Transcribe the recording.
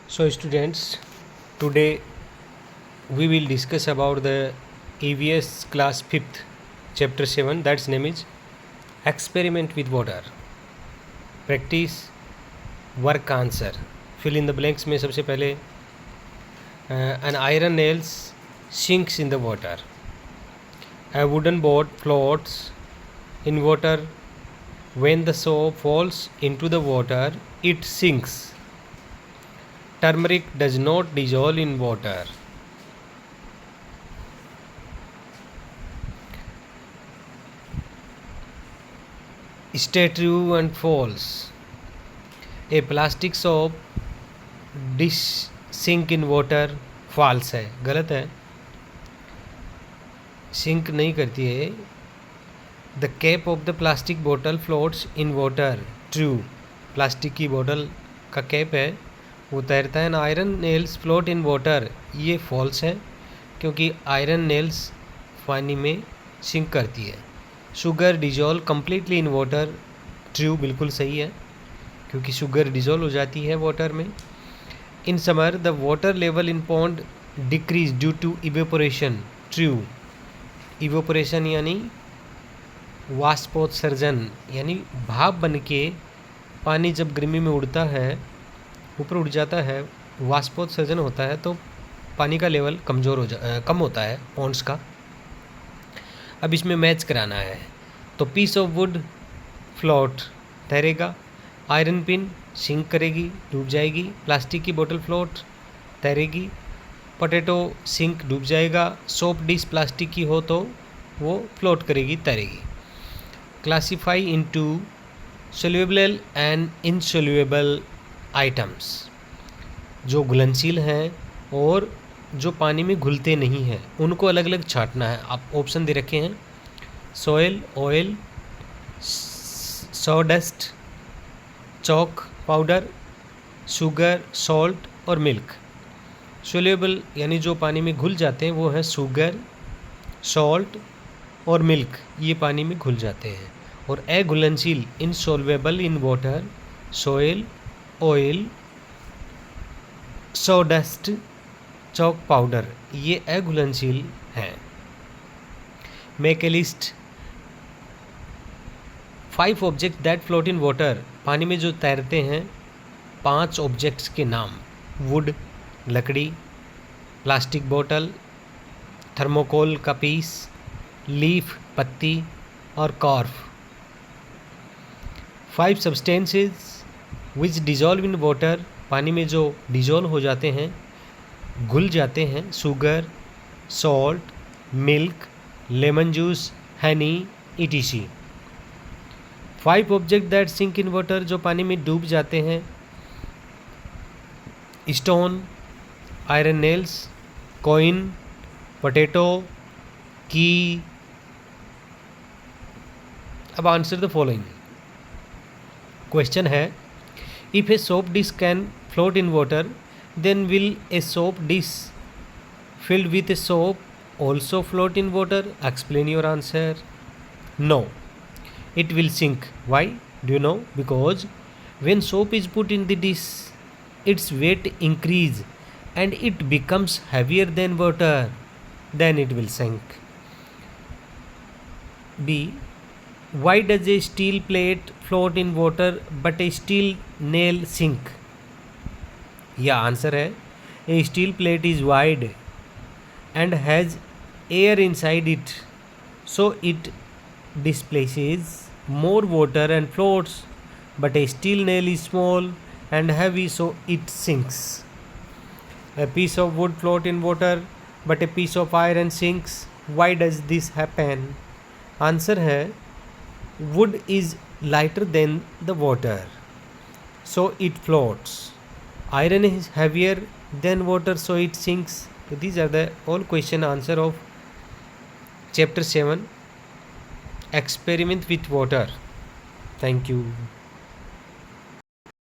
So students, today we will discuss about the EVS class 5th chapter 7, that's name is experiment with water. Practice work answer. Fill in the blanks में सबसे पहले an iron nails sinks in the water. A wooden boat floats in water. When the soap falls into the water, it sinks. Turmeric does not dissolve in water. Stay true and false. A plastic soap dish sink in water. false है, गलत है, sink नहीं करती है. The cap of the plastic बोतल floats in water. True, plastic की बोतल का कैप है वो तैरता है. ना iron nails float in water, ये फॉल्स है क्योंकि आयरन नेल्स पानी में सिंक करती है. Sugar dissolve completely in water. True, बिल्कुल सही है क्योंकि शुगर डिजॉल्व हो जाती है वाटर में. In summer the water level in pond decreases due to evaporation. True, evaporation यानी वाष्पोत्सर्जन, यानी भाप बन के पानी जब गर्मी में उड़ता है, ऊपर उड़ जाता है, वाष्पोत्सर्जन होता है तो पानी का लेवल कम होता है पॉन्ड्स का. अब इसमें मैच कराना है तो पीस ऑफ वुड फ्लोट, तैरेगा. आयरन पिन सिंक करेगी, डूब जाएगी. प्लास्टिक की बोतल फ्लोट, तैरेगी. पोटैटो सिंक, डूब जाएगा. सोप डिश प्लास्टिक की हो तो वो फ्लोट करेगी, तैरेगी. Classify into soluble and insoluble items. जो घुलनशील हैं और जो पानी में घुलते नहीं हैं उनको अलग अलग छांटना है. आप ऑप्शन दे रखे हैं: soil, oil, sawdust, chalk powder, sugar, salt और मिल्क. सोल्यूबल यानी जो पानी में घुल जाते हैं वो है शुगर, सॉल्ट और मिल्क, ये पानी में घुल जाते हैं. और अघुलनशील इनसॉल्वेबल in water, soil, oil, sawdust, chalk powder, ये अघुलनशील हैं. Make a list 5 object that float in water. पानी में जो तैरते हैं 5 ऑब्जेक्ट्स के नाम: वुड लकड़ी, प्लास्टिक बोतल, थर्मोकोल का पीस, लीफ पत्ती और कॉर्फ. 5 substances which dissolve in water. पानी में जो डिजॉल्व हो जाते हैं, घुल जाते हैं: sugar, salt, milk, lemon juice, honey, etc. 5 object that sink in water, जो पानी में डूब जाते हैं: stone, iron nails, coin, potato, की. अब आंसर द फॉलोइंग. क्वेश्चन है: if a soap dish can float in water, then will a soap dish filled with a soap also float in water? Explain your answer. No, it will sink. Why? Do you know? Because when soap is put in the dish, its weight increase and it becomes heavier than water. Then it will sink. B. Why does a steel plate float in water but a steel nail sink? Yeah, answer है: a steel plate is wide and has air inside it, so it displaces more water and floats. But a steel nail is small and heavy, so it sinks. A piece of wood float in water but a piece of iron sinks. Why does this happen? Answer है: wood is lighter than the water, so it floats. Iron is heavier than water, so it sinks. So these are the all question answer of chapter 7, experiment with water. Thank you.